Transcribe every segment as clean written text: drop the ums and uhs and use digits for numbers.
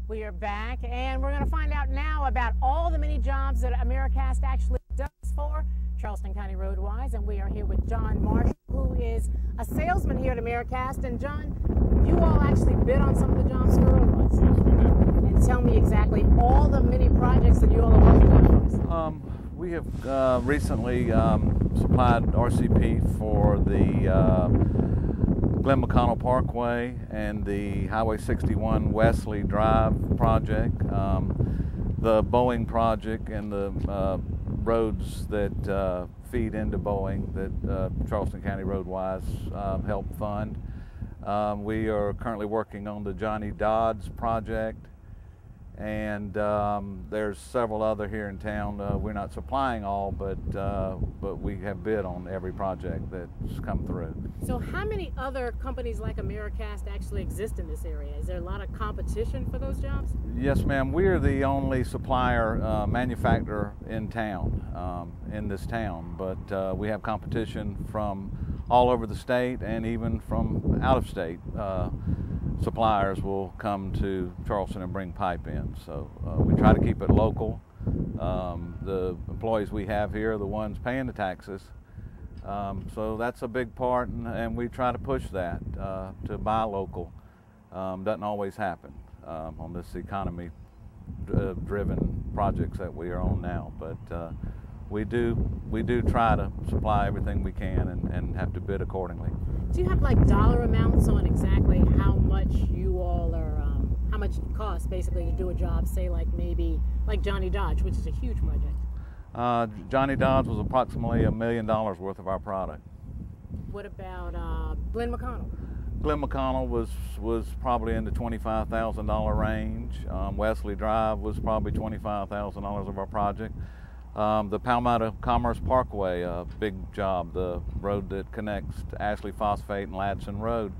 We are back, and we're going to find out now about all the many jobs that Americast actually does for Charleston County RoadWise, and we are here with John Marshall, who is a salesman here at Americast. And John, you all actually bid on some of the jobs for RoadWise. Yes, we did. And tell me exactly all the many projects that you all are working on. We have recently supplied RCP for the Glen McConnell Parkway and the Highway 61 Wesley Drive project, the Boeing project, and the roads that feed into Boeing that Charleston County RoadWise helped fund. We are currently working on the Johnny Dodds project, and there's several other here in town. We're not supplying all, but we have bid on every project that's come through. So how many other companies like Americast actually exist in this area? Is there a lot of competition for those jobs? Yes, ma'am. We're the only supplier, manufacturer in town, in this town, but we have competition from all over the state and even from out of state. Suppliers will come to Charleston and bring pipe in, so we try to keep it local. The employees we have here are the ones paying the taxes, so that's a big part, and we try to push that to buy local. Doesn't always happen on this economy driven projects that we are on now, but we do try to supply everything we can and have to bid accordingly. Do you have like dollar amounts on exactly how much you all are, how much it costs basically to do a job, say like maybe like Johnny Dodge, which is a huge project? Johnny Dodds was approximately $1 million worth of our product. What about Glen McConnell? Glen McConnell was probably in the $25,000 range. Wesley Drive was probably $25,000 of our project. The Palmetto Commerce Parkway, a big job, the road that connects Ashley Phosphate and Ladson Road,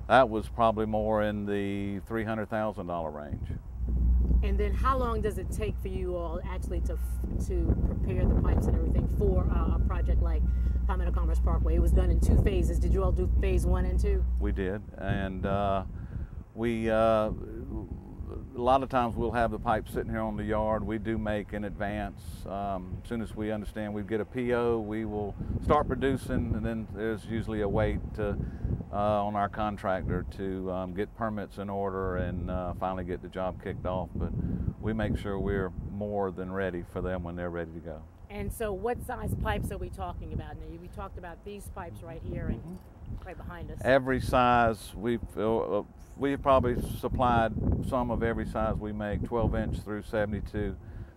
that was probably more in the $300,000 range. And then how long does it take for you all actually to prepare the pipes and everything for a project like Palmetto Commerce Parkway? It was done in 2 phases. Did you all do phase 1 and 2? We did, and a lot of times we'll have the pipe sitting here on the yard. We do make in advance. As soon as we understand we get a PO, we will start producing, and then there's usually a wait on our contractor to get permits in order and finally get the job kicked off. But we make sure we're more than ready for them when they're ready to go. And so what size pipes are we talking about? Now, we talked about these pipes right here and right behind us. Every size. We've probably supplied some of every size we make, 12-inch through 72,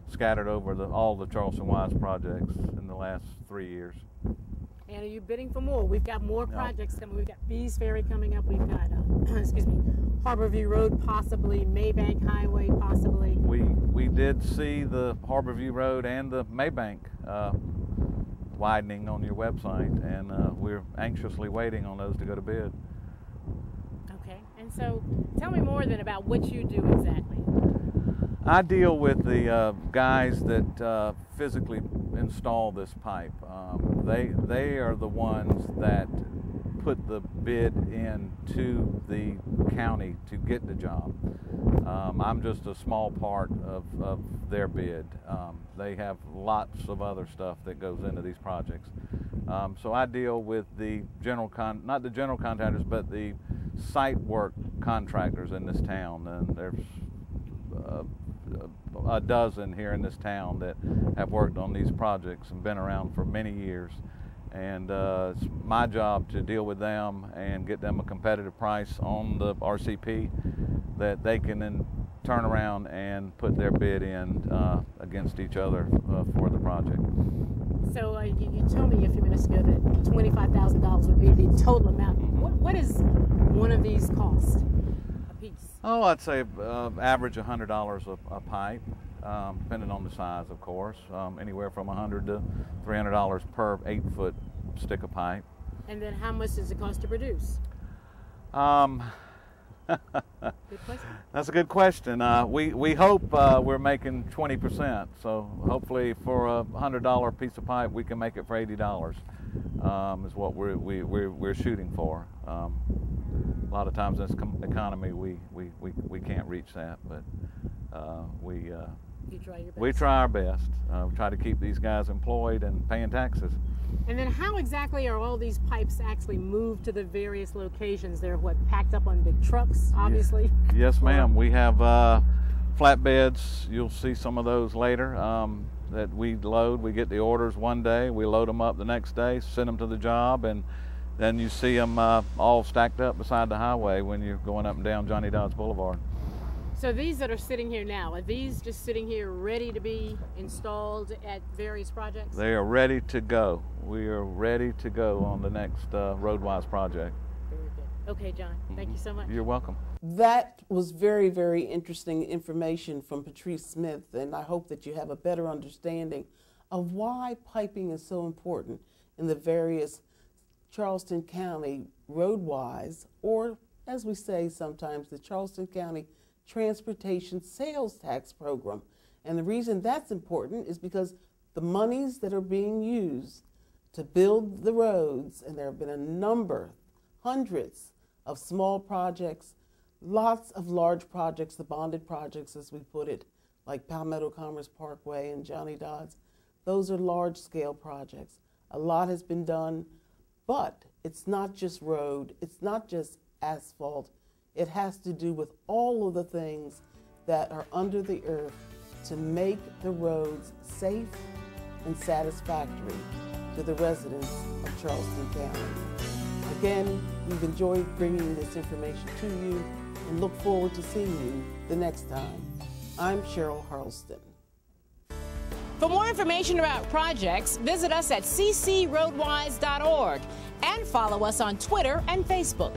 scattered over all the Charleston-wise projects in the last 3 years. And are you bidding for more? We've got more projects coming. We've got Bees Ferry coming up. We've got, excuse me, Harborview Road possibly, Maybank Highway possibly. We did see the Harborview Road and the Maybank widening on your website, and we're anxiously waiting on those to go to bid. Okay, and so tell me more then about what you do exactly. I deal with the guys that physically install this pipe. They are the ones that put the bid in to the county to get the job. I'm just a small part of their bid. They have lots of other stuff that goes into these projects. So I deal with the not the general contractors, but the site work contractors in this town. And there's a dozen here in this town that have worked on these projects and been around for many years. And it's my job to deal with them and get them a competitive price on the RCP that they can then turn around and put their bid in against each other for the project. So you told me a few minutes ago that $25,000 would be the total amount. What is one of these cost a piece? Oh, I'd say average $100 a pipe, depending on the size, of course. Anywhere from $100 to $300 per 8-foot stick of pipe. And then how much does it cost to produce? Good question. That's a good question. We hope we're making 20%. So hopefully for a $100 piece of pipe, we can make it for $80. Is what we're shooting for. A lot of times in this economy, we can't reach that, but You try your best. We try our best. We try to keep these guys employed and paying taxes. And then how exactly are all these pipes actually moved to the various locations? They're what, packed up on big trucks, obviously? Yes, ma'am. We have flatbeds. You'll see some of those later that we load. We get the orders one day, we load them up the next day, send them to the job, and then you see them all stacked up beside the highway when you're going up and down Johnny Dodds Boulevard. So these that are sitting here now, are these just sitting here ready to be installed at various projects? They are ready to go. We are ready to go on the next RoadWise project. Very good. Okay, John, thank you so much. You're welcome. That was very, very interesting information from Patrice Smith, and I hope that you have a better understanding of why piping is so important in the various Charleston County RoadWise, or as we say sometimes, the Charleston County Transportation Sales Tax Program. And the reason that's important is because the monies that are being used to build the roads, and there have been a number, hundreds of small projects, lots of large projects, the bonded projects as we put it, like Palmetto Commerce Parkway and Johnny Dodds. Those are large-scale projects. A lot has been done, but it's not just road, it's not just asphalt. It has to do with all of the things that are under the earth to make the roads safe and satisfactory to the residents of Charleston County. Again, we've enjoyed bringing this information to you and look forward to seeing you the next time. I'm Cheryl Harleston. For more information about projects, visit us at ccroadwise.org and follow us on Twitter and Facebook.